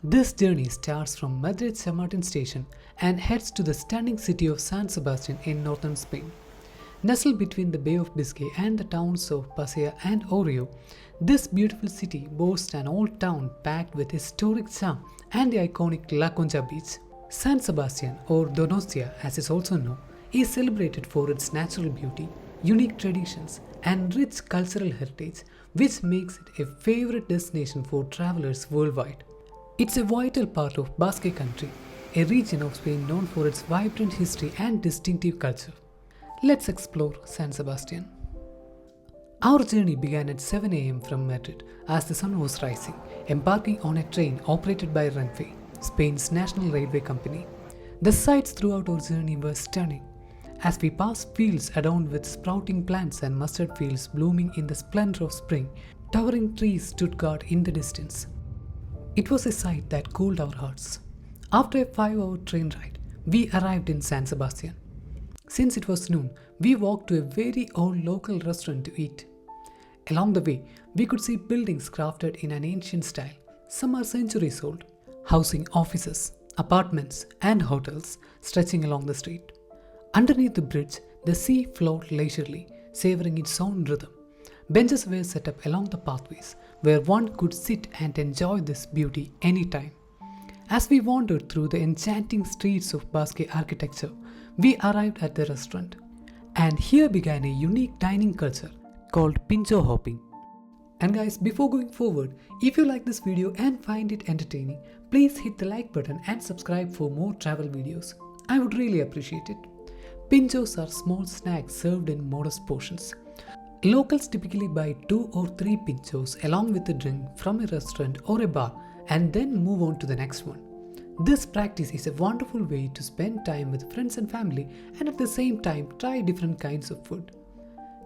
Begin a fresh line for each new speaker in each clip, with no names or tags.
This journey starts from Madrid Chamartin station and heads to the stunning city of San Sebastián in northern Spain. Nestled between the Bay of Biscay and the towns of Pasea and Orio, this beautiful city boasts an old town packed with historic charm and the iconic La Concha beach. San Sebastián, or Donostia as is also known, is celebrated for its natural beauty, unique traditions, and rich cultural heritage, which makes it a favorite destination for travelers worldwide. It's a vital part of Basque Country, a region of Spain known for its vibrant history and distinctive culture. Let's explore San Sebastián. Our journey began at 7 a.m. from Madrid as the sun was rising, embarking on a train operated by Renfe, Spain's national railway company. The sights throughout our journey were stunning, as we passed fields adorned with sprouting plants and mustard fields blooming in the splendor of spring. Towering trees stood guard in the distance. It was a sight that cooled our hearts. After a 5-hour train ride, we arrived in San Sebastián. Since it was noon, we walked to a very old local restaurant to eat. Along the way, we could see buildings crafted in an ancient style. Some are centuries old, housing offices, apartments, and hotels stretching along the street. Underneath the bridge, the sea flowed leisurely, savoring its own rhythm. Benches were set up along the pathways, where one could sit and enjoy this beauty anytime. As we wandered through the enchanting streets of Basque architecture, we arrived at the restaurant. And here began a unique dining culture called Pintxos hopping. And guys, before going forward, if you like this video and find it entertaining, please hit the like button and subscribe for more travel videos. I would really appreciate it. Pintxos are small snacks served in modest portions. Locals typically buy 2 or 3 Pintxos along with a drink from a restaurant or a bar and then move on to the next one. This practice is a wonderful way to spend time with friends and family and at the same time try different kinds of food.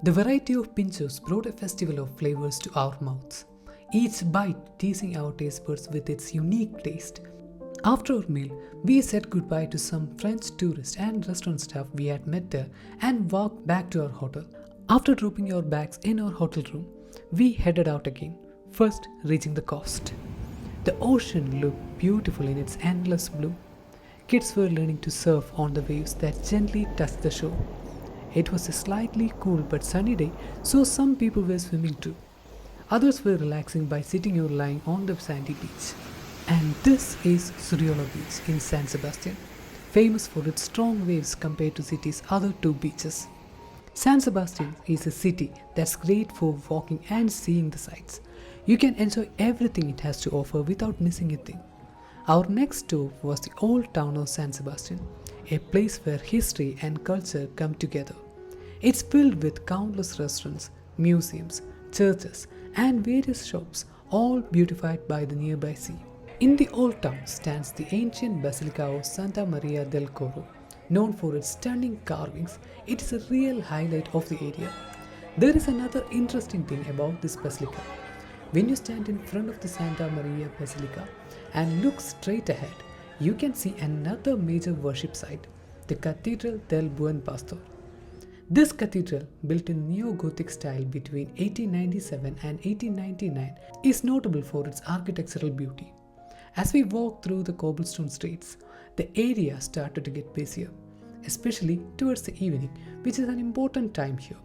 The variety of Pintxos brought a festival of flavors to our mouths, each bite teasing our taste buds with its unique taste. After our meal, we said goodbye to some French tourists and restaurant staff we had met there and walked back to our hotel. After dropping our bags in our hotel room, we headed out again, first reaching the coast. The ocean looked beautiful in its endless blue. Kids were learning to surf on the waves that gently touched the shore. It was a slightly cool but sunny day, so some people were swimming too. Others were relaxing by sitting or lying on the sandy beach. And this is Suriola Beach in San Sebastián, famous for its strong waves compared to city's other 2 beaches. San Sebastián is a city that's great for walking and seeing the sights. You can enjoy everything it has to offer without missing a thing. Our next stop was the old town of San Sebastián, a place where history and culture come together. It's filled with countless restaurants, museums, churches, and various shops, all beautified by the nearby sea. In the old town stands the ancient Basilica of Santa Maria del Coro. Known for its stunning carvings, it is a real highlight of the area. There is another interesting thing about this basilica. When you stand in front of the Santa Maria Basilica and look straight ahead, you can see another major worship site, the Cathedral del Buen Pastor. This cathedral, built in neo-Gothic style between 1897 and 1899, is notable for its architectural beauty. As we walked through the cobblestone streets, the area started to get busier, especially towards the evening, which is an important time here.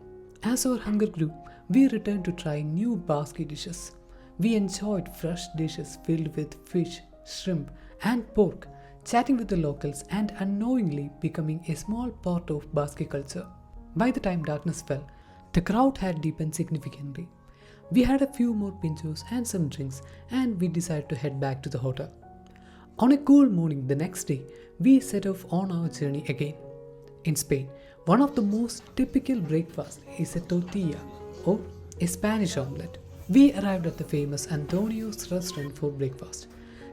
As our hunger grew, we returned to try new Basque dishes. We enjoyed fresh dishes filled with fish, shrimp, and pork, chatting with the locals and unknowingly becoming a small part of Basque culture. By the time darkness fell, the crowd had deepened significantly. We had a few more Pintxos and some drinks, and we decided to head back to the hotel. On a cool morning the next day, we set off on our journey again. In Spain, one of the most typical breakfasts is a tortilla, or a Spanish omelette. We arrived at the famous Antonio's restaurant for breakfast.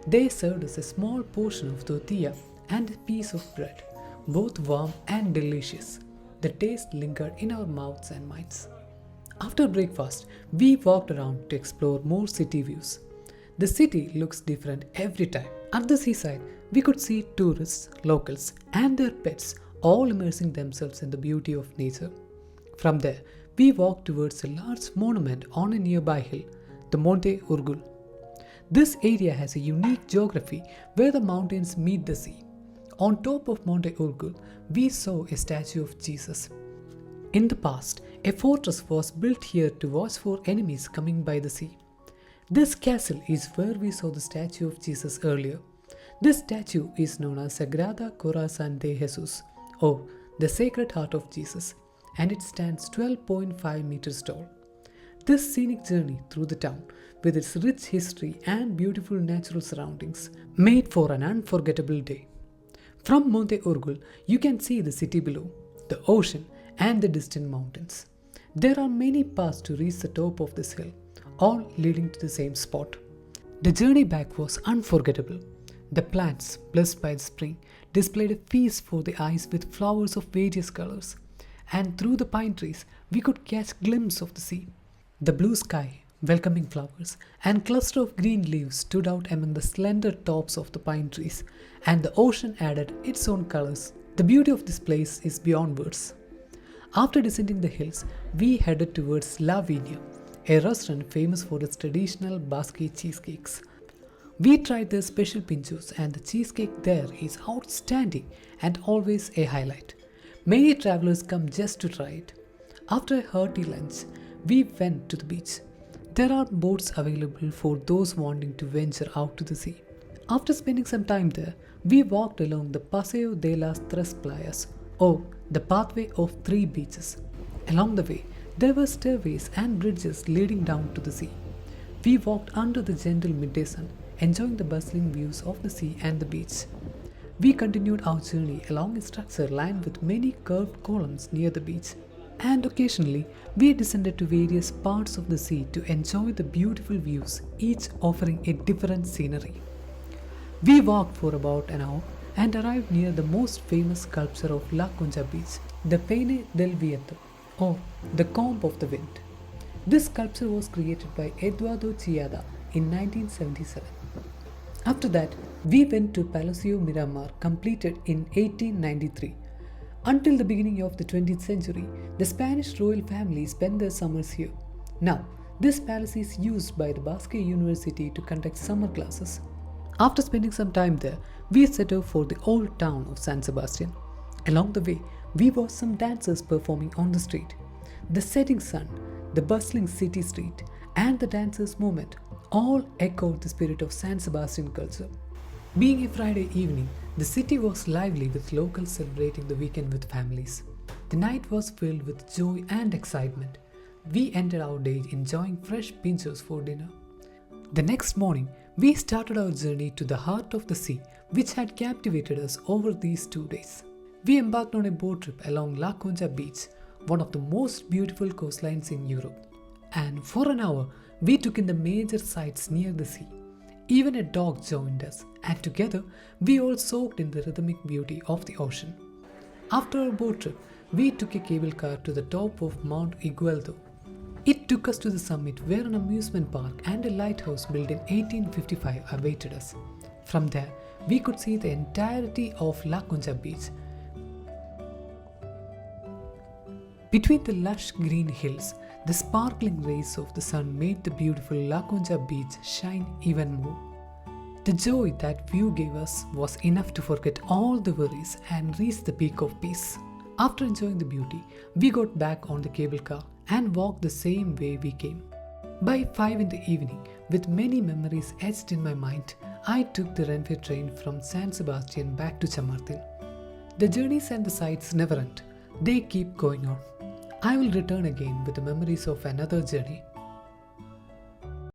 They served us a small portion of tortilla and a piece of bread, both warm and delicious. The taste lingered in our mouths and minds. After breakfast, we walked around to explore more city views. The city looks different every time. At the seaside, we could see tourists, locals, and their pets all immersing themselves in the beauty of nature. From there, we walked towards a large monument on a nearby hill, the Monte Urgul. This area has a unique geography where the mountains meet the sea. On top of Monte Urgul, we saw a statue of Jesus. In the past, a fortress was built here to watch for enemies coming by the sea. This castle is where we saw the statue of Jesus earlier. This statue is known as Sagrada Corazón de Jesús, or the Sacred Heart of Jesus, and it stands 12.5 meters tall. This scenic journey through the town, with its rich history and beautiful natural surroundings, made for an unforgettable day. From Monte Urgul, you can see the city below, the ocean, and the distant mountains. There are many paths to reach the top of this hill, all leading to the same spot. The journey back was unforgettable. The plants, blessed by the spring, displayed a feast for the eyes with flowers of various colors, and through the pine trees we could catch a glimpse of the sea. The blue sky, welcoming flowers, and cluster of green leaves stood out among the slender tops of the pine trees, and the ocean added its own colors. The beauty of this place is beyond words. After descending the hills, we headed towards La Viña, a restaurant famous for its traditional Basque cheesecakes. We tried their special Pintxos, and the cheesecake there is outstanding and always a highlight. Many travelers come just to try it. After a hearty lunch, we went to the beach. There are boats available for those wanting to venture out to the sea. After spending some time there, we walked along the Paseo de las Tres Playas, or the pathway of three beaches. Along the way, there were stairways and bridges leading down to the sea. We walked under the gentle midday sun, enjoying the bustling views of the sea and the beach. We continued our journey along a structure lined with many curved columns near the beach, and occasionally we descended to various parts of the sea to enjoy the beautiful views, each offering a different scenery. We walked for about an hour and arrived near the most famous sculpture of La Concha Beach, the Peine del Viento, or the Comb of the Wind. This sculpture was created by Eduardo Chiada in 1977. After that, we went to Palacio Miramar, completed in 1893. Until the beginning of the 20th century, the Spanish royal family spent their summers here. Now, this palace is used by the Basque University to conduct summer classes. After spending some time there, we set off for the old town of San Sebastián. Along the way, we watched some dancers performing on the street. The setting sun, the bustling city street, and the dancers' movement all echoed the spirit of San Sebastián culture. Being a Friday evening, the city was lively with locals celebrating the weekend with families. The night was filled with joy and excitement. We ended our day enjoying fresh Pintxos for dinner. The next morning, we started our journey to the heart of the sea, which had captivated us over these 2 days. We embarked on a boat trip along La Concha Beach, one of the most beautiful coastlines in Europe. And for an hour, we took in the major sights near the sea. Even a dog joined us, and together we all soaked in the rhythmic beauty of the ocean. After our boat trip, we took a cable car to the top of Mount Igueldo. It took us to the summit where an amusement park and a lighthouse built in 1855 awaited us. From there, we could see the entirety of La Concha Beach. Between the lush green hills, the sparkling rays of the sun made the beautiful La Concha Beach shine even more. The joy that view gave us was enough to forget all the worries and reach the peak of peace. After enjoying the beauty, we got back on the cable car and walked the same way we came. By 5 in the evening, with many memories etched in my mind, I took the railway train from San Sebastián back to Chamartin. The journeys and the sights never end. They keep going on. I will return again with the memories of another journey.